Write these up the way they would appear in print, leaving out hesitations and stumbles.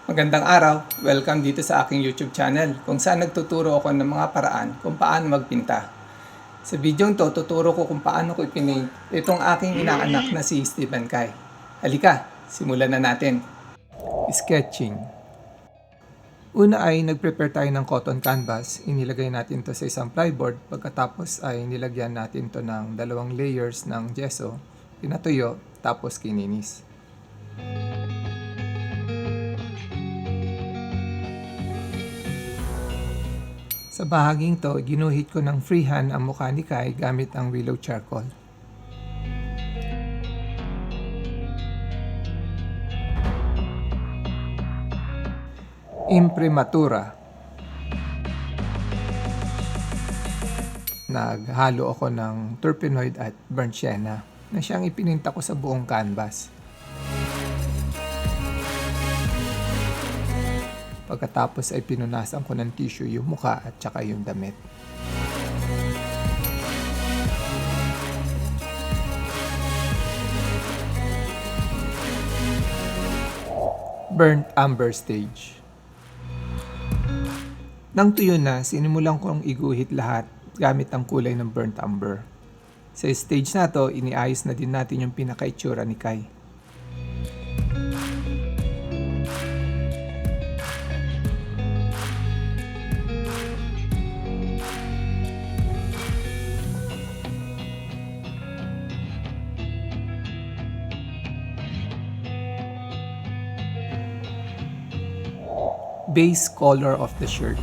Magandang araw! Welcome dito sa aking YouTube channel kung saan nagtuturo ako ng mga paraan kung paano magpinta. Sa video to, tuturo ko kung paano ko ipinaint itong aking inaanak na si Stephen Kai. Halika, simulan na natin. Sketching. Una ay nag-prepare tayo ng cotton canvas. Inilagay natin to sa isang plyboard. Pagkatapos ay nilagyan natin to ng 2 layers ng gesso. Pinatuyo, tapos kininis. Sa bahaging to, ginuhit ko ng freehand ang mukha ni Kai gamit ang willow charcoal. Imprimatura. Naghalo ako ng turpenoid at burnt sienna na siyang ipininta ko sa buong canvas. Pagkatapos ay pinunasan ko ng tissue yung mukha at saka yung damit. Burnt umber stage. Nang tuyo na, sinimulan kong iguhit lahat gamit ang kulay ng burnt umber. Sa stage na to, iniayos na din natin yung pinaka-itsura ni Kai. Base color of the shirt.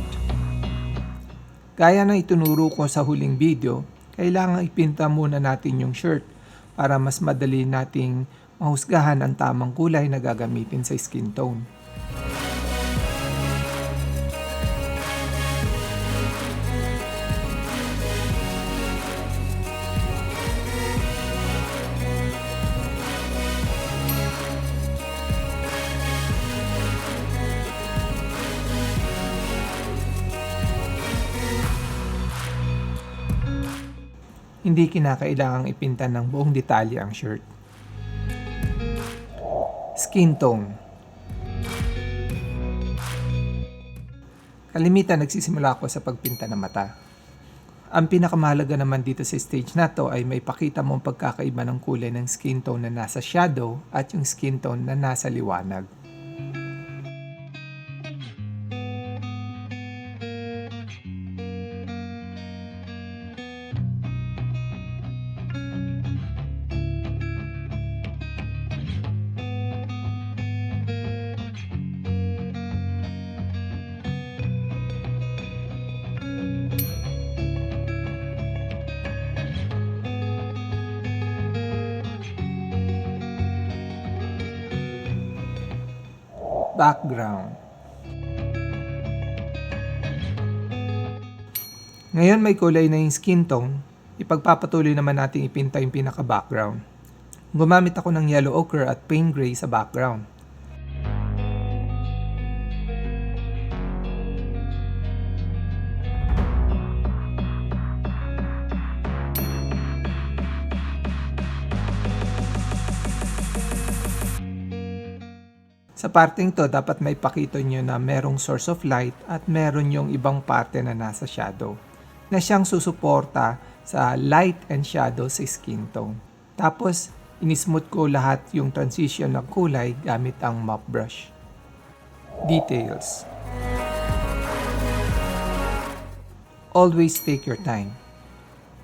Gaya ng itunuro ko sa huling video, kailangan ipinta muna natin yung shirt para mas madali nating mahusgahan ang tamang kulay na gagamitin sa skin tone. Hindi kinakailangang ipinta ng buong detalye ang shirt. Skin tone. Kalimitan nagsisimula ako sa pagpinta ng mata. Ang pinakamahalaga naman dito sa stage na to ay may pakita mong pagkakaiba ng kulay ng skin tone na nasa shadow at yung skin tone na nasa liwanag. Background. Ngayon may kulay na yung skin tone, ipagpapatuloy naman natin ipinta yung pinaka-background. Gumamit ako ng yellow ochre at paint gray sa background. Sa parteng to, dapat may pakita nyo na merong source of light at meron yung ibang parte na nasa shadow na siyang susuporta sa light and shadow sa skin tone. Tapos, inismooth ko lahat yung transition ng kulay gamit ang mop brush. Details. Always take your time.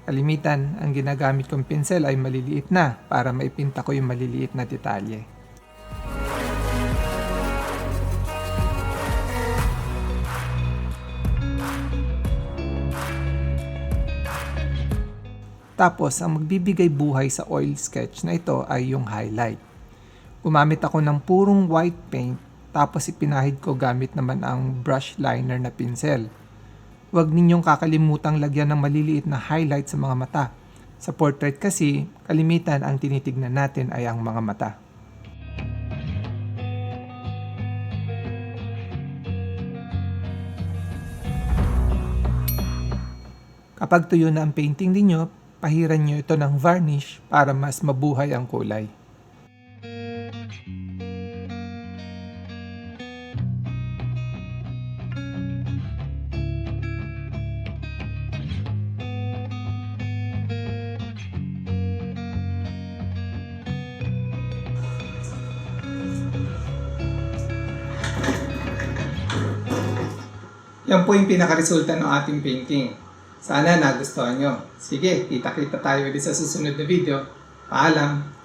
Kalimitan, ang ginagamit kong pinsel ay maliliit na para maipinta ko yung maliliit na detalye. Tapos, ang magbibigay buhay sa oil sketch na ito ay yung highlight. Gumamit ako ng purong white paint, tapos ipinahid ko gamit naman ang brush liner na pinsel. Huwag ninyong kakalimutang lagyan ng maliliit na highlight sa mga mata. Sa portrait kasi, kalimitan ang tinitignan natin ay ang mga mata. Kapag tuyo na ang painting ninyo, pahiran nyo ito ng varnish para mas mabuhay ang kulay. Yan po yung pinakaresulta ng ating painting. Sana nagustuhan nyo. Sige, kita-kita tayo ulit sa susunod na video. Paalam!